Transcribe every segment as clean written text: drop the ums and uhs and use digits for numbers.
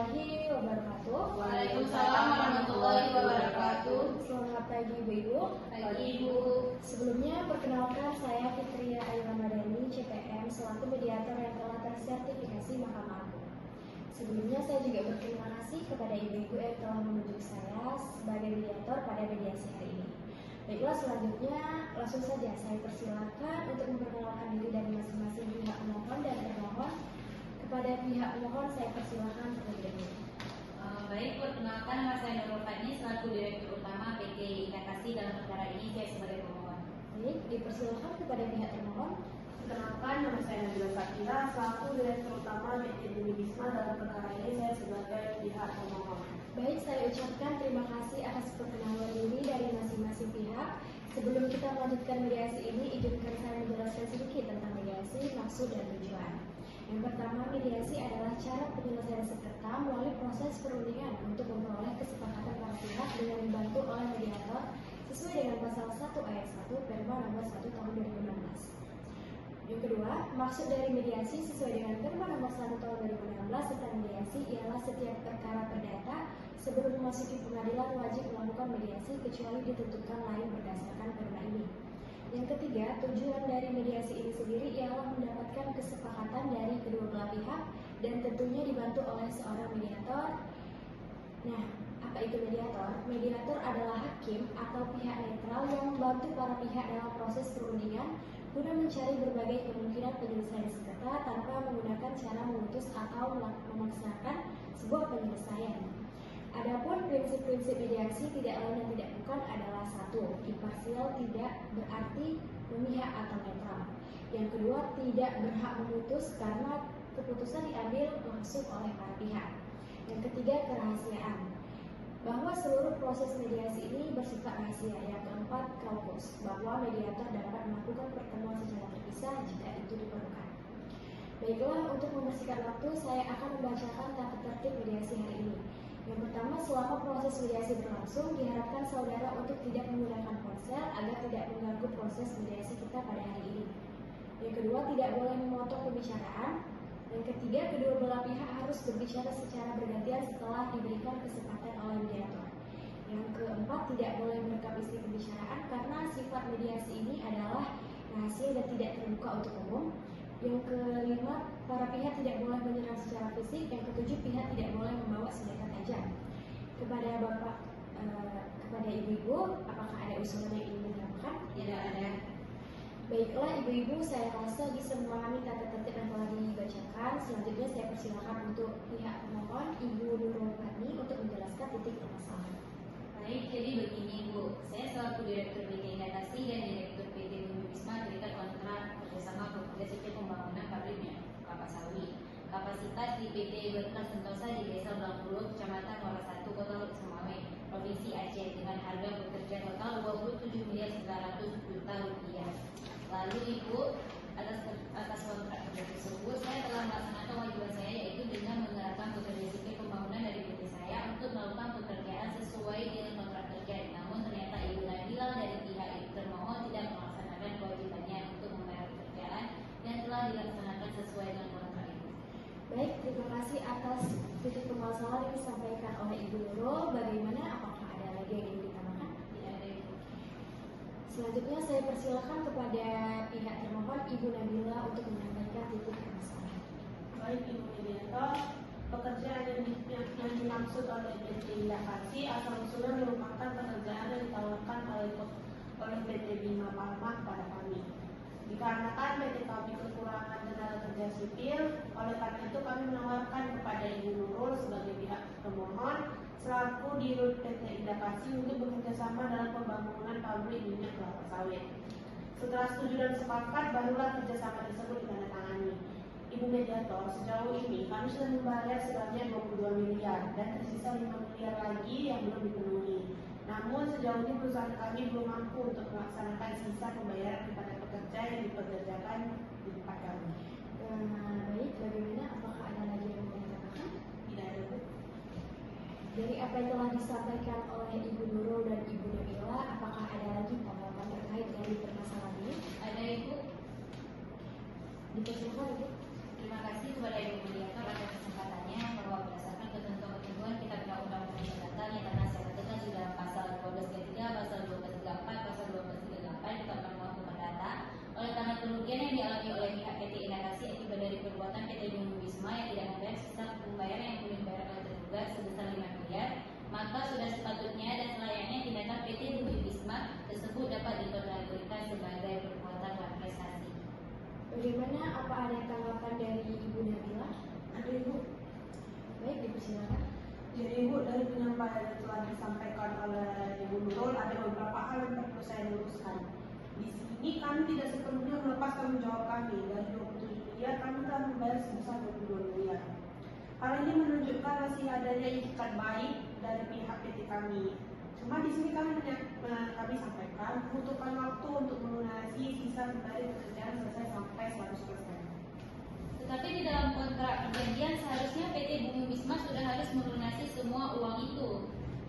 warahmatullahi wabarakatuh. Waalaikumsalam warahmatullahi wabarakatuh. Selamat pagi Ibu-Ibu. Pagi Ibu. Sebelumnya perkenalkan saya Fitria Ayu Ramadhani, CPM, selaku mediator yang telah tersertifikasi Mahkamah Agung. Sebelumnya saya juga berterima kasih kepada Ibu-Ibu yang telah menunjuk saya sebagai mediator pada mediasi hari ini. Baiklah, selanjutnya langsung saja saya persilakan untuk memperkenalkan diri dari masing-masing pihak pemohon dan termohon. Kepada pihak pemohon saya persilakan terlebih dahulu. Baik, perkenalkan nama saya Nurul Fadli selaku Direktur Utama PT Indakasi. Dalam perkara ini saya sebagai pemohon. Baik, dipersilakan kepada pihak termohon. Perkenalkan, nama saya Nabila Sakira selaku Direktur Utama PT Bumi Bisma. Dalam perkara ini saya sebagai pihak pemohon. Baik, saya ucapkan terima kasih atas perkenalan diri dari masing-masing pihak. Sebelum kita melanjutkan mediasi ini, izinkan saya menjelaskan sedikit tentang mediasi, maksud dan tujuan. Yang pertama, mediasi adalah cara penyelesaian sengketa melalui proses perundingan untuk memperoleh kesepakatan para pihak dengan dibantu oleh mediator sesuai dengan pasal 1 ayat 1 Perma nomor 1 tahun 2016. Yang kedua, maksud dari mediasi sesuai dengan Perma nomor 1 tahun 2016 tentang mediasi ialah setiap perkara perdata sebelum memasuki pengadilan wajib melakukan mediasi kecuali ditentukan lain berdasarkan Perma ini. Yang ketiga, tujuan dari mediasi ini sendiri ialah mendapatkan kesepakatan dari kedua belah pihak dan tentunya dibantu oleh seorang mediator. Nah, apa itu mediator? Mediator adalah hakim atau pihak netral yang membantu para pihak dalam proses perundingan guna mencari berbagai kemungkinan penyelesaian sengketa tanpa menggunakan cara memutus atau memaksakan sebuah penyelesaian. Adapun prinsip-prinsip mediasi tidak lain dan tidak bukan adalah: satu, imparsial, tidak berarti memihak atau netral. Yang kedua, tidak berhak memutus karena keputusan diambil langsung oleh para pihak. Yang ketiga, kerahasiaan, bahwa seluruh proses mediasi ini bersifat rahasia. Yang keempat, kaukus, bahwa mediator dapat melakukan pertemuan secara terpisah jika itu diperlukan. Baiklah, untuk membersihkan waktu, saya akan membacakan tata tertib mediasi hari ini. Yang pertama, selama proses mediasi berlangsung, diharapkan saudara untuk tidak menggunakan ponsel agar tidak mengganggu proses mediasi kita pada hari ini. Yang kedua, tidak boleh memotong pembicaraan. Yang ketiga, kedua belah pihak harus berbicara secara bergantian setelah diberikan kesempatan oleh mediator. Yang keempat, tidak boleh merekam isi pembicaraan karena sifat mediasi ini adalah rahasia dan tidak terbuka untuk umum. Yang kelima, para pihak tidak boleh menyerang secara fisik. Yang ketujuh, pihak tidak boleh membawa senjata tajam. Kepada Bapak, kepada Ibu-Ibu, apakah ada usulan yang ingin ditambahkan? Tidak ada. Baiklah Ibu-Ibu, saya rasa bisa memahami tata tertib yang telah dibacakan. Selanjutnya saya persilakan untuk pihak pemohon Ibu Nurul Fadli untuk menjelaskan titik permasalahan. Baik, jadi begini Bu, saya selaku Direktur PT Indakasi dan Direktur PT Bumi Bisma terikat kontrak kerjasama pekerja sipil pembangunan pabrik minyak kelapa sawit. Kapasitas di PT Berkas Sentosa di Desa Blangpuluh, Kecamatan Muara 1, Kota Semawe, Provinsi Aceh dengan harga pekerja total 27.900.000.000 rupiah. Lalu Ibu, atas kontrak kerja tersebut, saya telah melaksanakan wajiban saya yaitu dengan menggerakkan pekerja sipil pembangunan dari PT saya untuk melakukan pekerjaan sesuai dengan kontrak kerja. Namun ternyata Ibu Nabila dari pihak Ibu termohon tidak melaksanakan kewajibannya untuk membayar pekerjaan yang telah dilaksanakan sesuai dengan kontrak itu. Baik, terima kasih atas titik permasalahan yang disampaikan oleh Ibu Nurul. Bagaimana? Apakah ada lagi yang ingin ditambahkan? Tidak ada Ibu. Selanjutnya saya persilakan kepada pihak termohon Ibu Nabila untuk menyampaikan titik permasalahan. Baik Ibu Mediator, pekerjaan yang dimaksud oleh PT Indakasi asal usulnya merupakan pekerjaan yang ditawarkan oleh PT Bima Palma kepada kami. Dikarenakan PT kami kekurangan tenaga kerja sipil, oleh karena itu kami menawarkan kepada Ibu Nurul sebagai pihak pemohon selaku dirut PT Indakasi untuk bekerjasama dalam pembangunan pabrik minyak kelapa sawit. Setelah setuju dan sepakat, barulah kerjasama tersebut ditandatangani. Ibu Mediator, sejauh ini kami sudah membayar sebanyak 22 miliar dan tersisa 5 miliar lagi yang belum dipenuhi. Namun sejauh ini perusahaan kami belum mampu untuk melaksanakan sisa pembayaran kepada pekerja yang dipekerjakan di tempat kami. Baik, bagaimana? Apakah ada lagi yang ingin ditambahkan? Tidak ada, Bu. Dari apa yang telah disampaikan oleh Ibu Nurul dan Ibu Nabila, apakah ada lagi tanggapan terkait dari permasalahan ini? Ada Ibu. Dipersilakan Ibu. Terima kasih kepada Ibu Mediator atas kesempatannya bahwa berdasarkan ketentuan-ketentuan kitab undang-undang mendatang yang telah saya bacakan di dalam pasal 1233, pasal 1234, pasal 1238 kitab undang-undang hukum perdata. Oleh karena kerugian yang dialami oleh pihak PT Inakasi akibat dari perbuatan PT Bumi Wisma yang tidak membayar sisa pembayaran yang perlu dibayar oleh tergugat sebesar 5 miliar, maka sudah sepatutnya dan selayaknya tindakan PT Bumi Wisma tersebut dapat dikategorikan sebagai perbuatan malversasi. Bagaimana, apa ada tanggapan dari Ibu Nabila? Ada Ibu. Baik, dipersilakan. Jadi Ibu, dari penyampaian yang telah disampaikan oleh Ibu Nurul, ada beberapa hal yang perlu saya luruskan. Di sini kami tidak sepenuhnya melepas tanggung jawab kami. Dari 27 miliar, kami telah membayar sebesar 22 miliar. Hal ini menunjukkan masih adanya itikat baik dari pihak PT kami. Cuma di sini kami sampaikan membutuhkan waktu untuk melunasi sisa dari pekerjaan selesai sampai 100%. Tetapi di dalam kontrak perjanjian seharusnya PT Bumi Wisma sudah harus melunasi semua uang itu.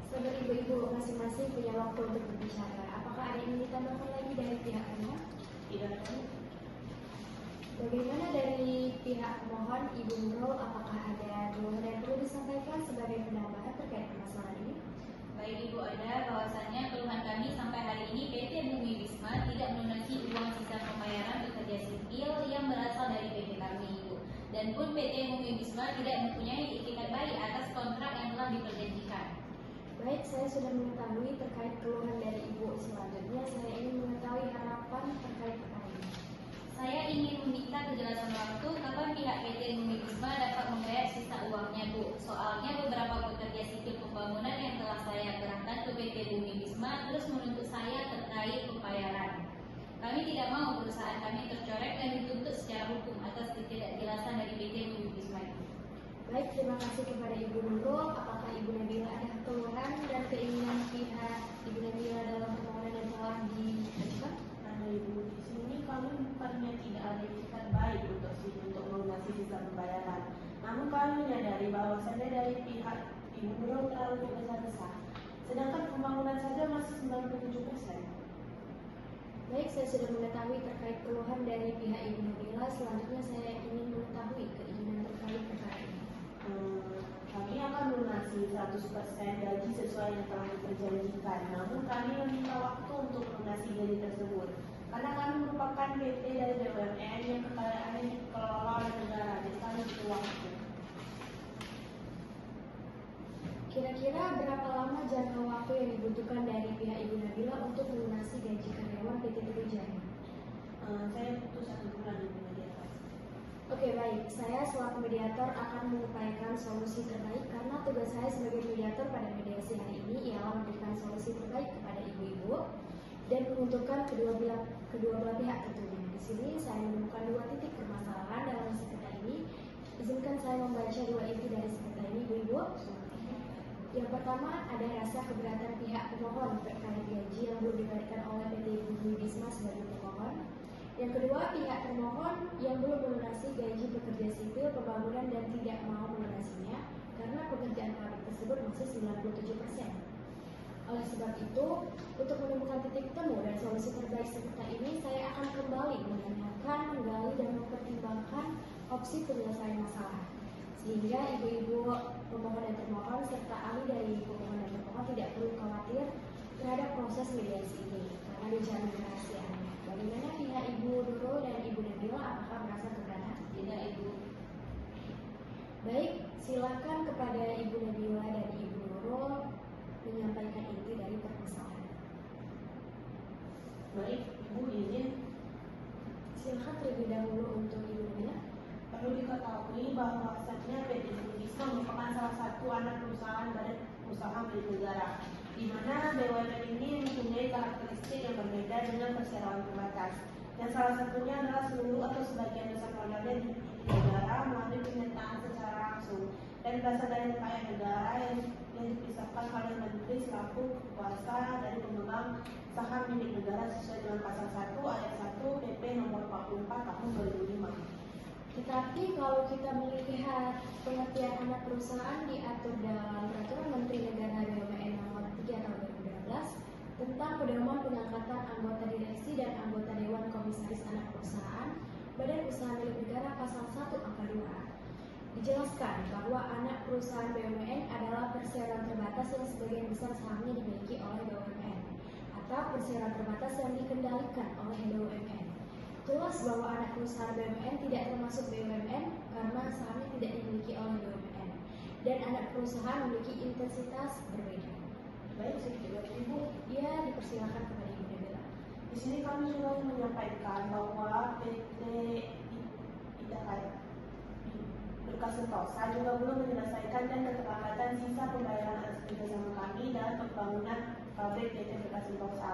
Saudara ibu-ibu masing-masing punya waktu untuk berbicara. Apakah ada yang ditambahkan lagi dari pihak pemohon? Tidak ada. Bagaimana dari pihak pemohon, Ibu Nurul, apakah ada keluhan yang perlu disampaikan sebagai penambahan terkait permasalahan ini? Baik Ibu, ada bahwasannya keluhan kami sampai hari ini PT Bumi Wisma tidak melunasi uang sisa pembayaran pekerja sipil yang berasal dari PT kami Ibu. Dan pun PT Bumi Wisma tidak mempunyai itikat baik atas kontrak yang telah diperjanjikan. Baik, saya sudah mengetahui terkait keluhan dari Ibu. Selanjutnya, saya ingin mengetahui harapan terkait perkara ini. Saya ingin meminta kejelasan waktu kapan pihak PT Bumi Wisma dapat membayar sisa uangnya Bu. Soalnya beberapa pekerja sipil pembangunan yang telah saya kerahkan ke PT Bumi Wisma terus menuntut saya terkait pembayaran. Kami tidak mau perusahaan kami tercoreng dan dituntut secara hukum atas ketidakjelasan dari PT Bumi Wisma itu. Baik, terima kasih kepada Ibu Nurul. Apakah Ibu Nabila ada keluhan dan keinginan pihak Ibu Nabila dalam permohonan yang telah diajukan? Ada Ibu, di sini kami bukannya tidak ada itikat baik untuk melunasi sisa pembayaran. Namun kami menyadari bahwasannya dari pihak Ibu Nurul terlalu besar-besar. Sedangkan pembangunan saja masih 97%. Baik, saya sudah mengetahui terkait keluhan dari pihak Ibu Nabila. Selanjutnya saya ingin mengetahui keinginan terkait perkara ini. Kami akan melunasi 100% gaji sesuai yang telah diperjanjikan. Namun kami meminta waktu untuk melunasi gaji tersebut. Karena kami merupakan PT dari BUMN yang kekayaannya dikelola oleh negara, jadi kami butuh waktu. Kira-kira berapa lama jangka waktu yang dibutuhkan dari pihak Ibu Nabila untuk melunasi gaji karyawan PT Teguh Jaya? Saya butuh 1 bulan Ibu Mediator. Oke, baik. Saya selaku mediator akan mengupayakan solusi terbaik karena tugas saya sebagai mediator pada mediasi hari ini ialah memberikan solusi terbaik kepada ibu-ibu dan menguntungkan kedua belah pihak tentunya. Di sini saya menemukan 2 titik permasalahan dalam sengketa ini. Izinkan saya membaca 2 inti dari sengketa ini, ibu-ibu. Yang pertama, ada rasa keberatan pihak pemohon terkait gaji yang belum dibayarkan oleh PT Bumi Wisma sebagai pemohon. Yang kedua, pihak termohon yang belum melunasi gaji pekerja sipil pembangunan dan tidak mau melunasinya karena pekerjaan pabrik tersebut masih 97%. Oleh sebab itu, untuk menemukan titik temu dan solusi terbaik sengketa ini, saya akan kembali menanyakan, menggali, dan mempertimbangkan opsi penyelesaian masalah. Sehingga ibu-ibu pemohon dan termohon serta ahli dari pemohon dan termohon tidak perlu khawatir terhadap proses mediasi ini karena dijamin kerahasiaannya. Bagaimana pihak Ibu Nurul dan Ibu Nabila, apakah merasa keberatan? Tidak Ibu. Baik, silakan kepada Ibu Nabila dan Ibu Nurul menyampaikan inti dari permasalahan. Baik, Ibu izin. Silakan terlebih dahulu untuk Ibu Nabila. Perlu diketahui bahwasannya PT Bumi Wisma merupakan salah satu anak perusahaan badan usaha milik negara, di mana BUMN ini mempunyai karakteristik yang berbeda dengan perseroan terbatas. Dan salah satunya adalah seluruh atau sebagian besar modalnya di negara melalui penyertaan secara langsung dan berasal dari kekayaan negara yang dipisahkan oleh Menteri selaku kuasa dari pemegang saham milik negara sesuai dengan pasal 1 ayat 1 PP nomor 44 tahun 2005. Tetapi kalau kita melihat pengertian anak perusahaan diatur dalam Peraturan Menteri Negara BUMN Nomor 3 Tahun 2012 tentang pedoman pengangkatan anggota direksi dan anggota Dewan Komisaris Anak Perusahaan Badan Usaha Milik Negara Pasal 1 Angka 2. Dijelaskan bahwa anak perusahaan BUMN adalah perseroan terbatas yang sebagian besar sahamnya dimiliki oleh BUMN atau perseroan terbatas yang dikendalikan oleh BUMN. Jelas bahwa anak perusahaan BUMN tidak termasuk BUMN karena sahamnya tidak dimiliki oleh BUMN dan anak perusahaan memiliki intensitas berbeda. Baik, sedikit Ibu. Ia dipersilakan kepada Ibu Nabila. Di sini kami juga menyampaikan bahwa PT Ida Berkas Sentosa juga belum menyelesaikan dan keterlambatan sisa pembayaran atas kerjasama kami dalam pembangunan pabrik PT Berkas Sentosa.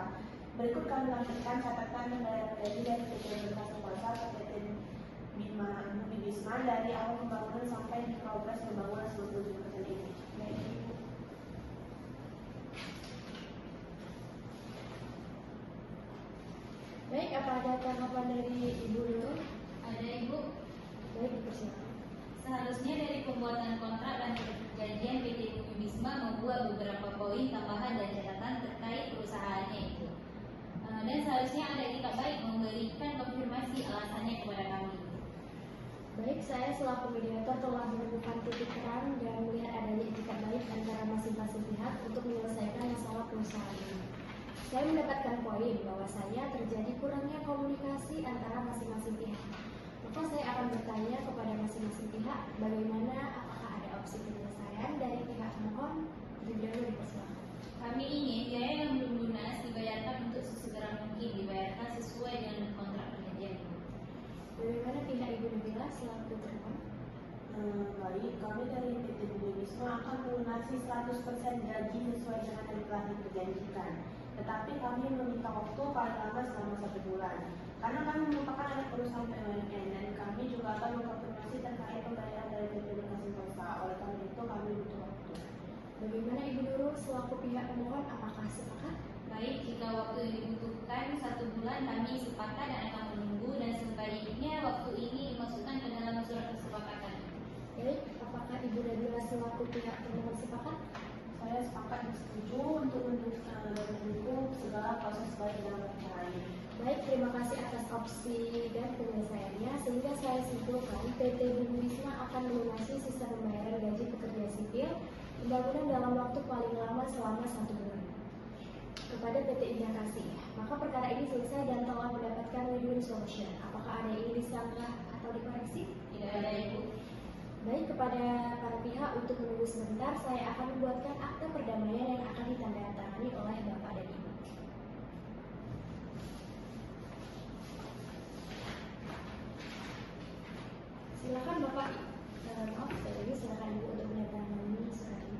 Berikut kami lakukan catatan pembayaran gaji dari PT Berkas Sentosa ke PT Budi Wisman dari awal pembangunan sampai di progres pembangunan seluruh jembatan ini. Baik, apa ada tanggapan dari Ibu Nurul? Ada Ibu. Baik, dipersilakan. Seharusnya dari pembuatan kontrak dan perjanjian PT Bumi Bisma membuat beberapa poin tambahan dan catatan terkait perusahaannya itu. Dan seharusnya ada etikat baik memberikan konfirmasi alasannya kepada kami. Baik, saya selaku mediator telah menemukan titik terang dan melihat adanya etikat baik antara masing-masing pihak untuk menyelesaikan masalah perusahaan ini. Saya mendapatkan poin bahwasanya terjadi kurangnya komunikasi antara masing-masing pihak. Maka saya akan bertanya kepada masing-masing pihak bagaimana, apakah ada opsi penyelesaian dari pihak pemohon. Lebih dahulu dipersilakan. Kami ingin biaya yang belum lunas dibayarkan untuk sesegera mungkin dibayarkan sesuai dengan kontrak perjanjian itu. Bagaimana pihak Ibu Nabila selaku termohon? Baik, kami dari PT Budi Wisma akan melunasi 100% gaji sesuai dengan yang telah diperjanjikan. Tetapi kami meminta waktu paling lama selama 1 bulan. Karena kami merupakan anak perusahaan BUMN dan kami juga akan mengkonfirmasi terkait pembayaran dari PT Berkas Sentosa. Oleh karena itu kami butuh waktu. Bagaimana Ibu Nurul selaku pihak pemohon, apakah sepakat? Baik, jika waktu yang dibutuhkan 1 bulan kami sepakat dan akan menunggu dan sebaiknya waktu ini dimasukkan ke dalam surat kesepakatan. Baik, apakah Ibu Nabila selaku pihak pemohon sepakat? Saya sepakat dan setuju untuk mendukung segala proses baik dalam perkara ini. Baik, terima kasih atas opsi dan penyelesaiannya. Sehingga saya simpulkan PT Bumi Wisma akan melunasi sisa pembayaran gaji pekerja sipil pembangunan dalam waktu paling lama selama 1 bulan kepada PT Indah Kasih. Maka perkara ini selesai dan telah mendapatkan win-win solution. Apakah ada yang ingin disangka atau dikoreksi? Tidak ada Ibu. Baik, kepada para pihak untuk menunggu sebentar, saya akan membuatkan akta perdamaian yang akan ditandatangani oleh Bapak dan Ibu. Silakan Bapak, maaf sekali lagi silakan Ibu untuk menandatangani surat ini.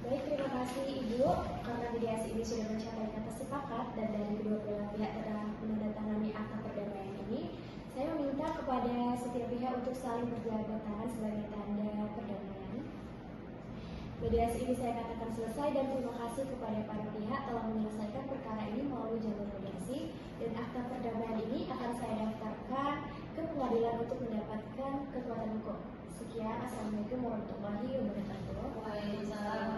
Baik, terima kasih Ibu karena mediasi ini sudah mencapai kata sepakat dan dari kedua belah pihak telah menandatangani akta perdamaian ini. Saya meminta kepada setiap pihak untuk saling berjabat tangan sebagai tanda perdamaian. Mediasi ini saya katakan selesai dan terima kasih kepada para pihak telah menyelesaikan perkara ini melalui jalur mediasi dan akta perdamaian ini akan saya daftarkan ke pengadilan untuk mendapatkan kekuatan hukum. Sekian, Assalamualaikum warahmatullahi wabarakatuh. Waalaikumsalam.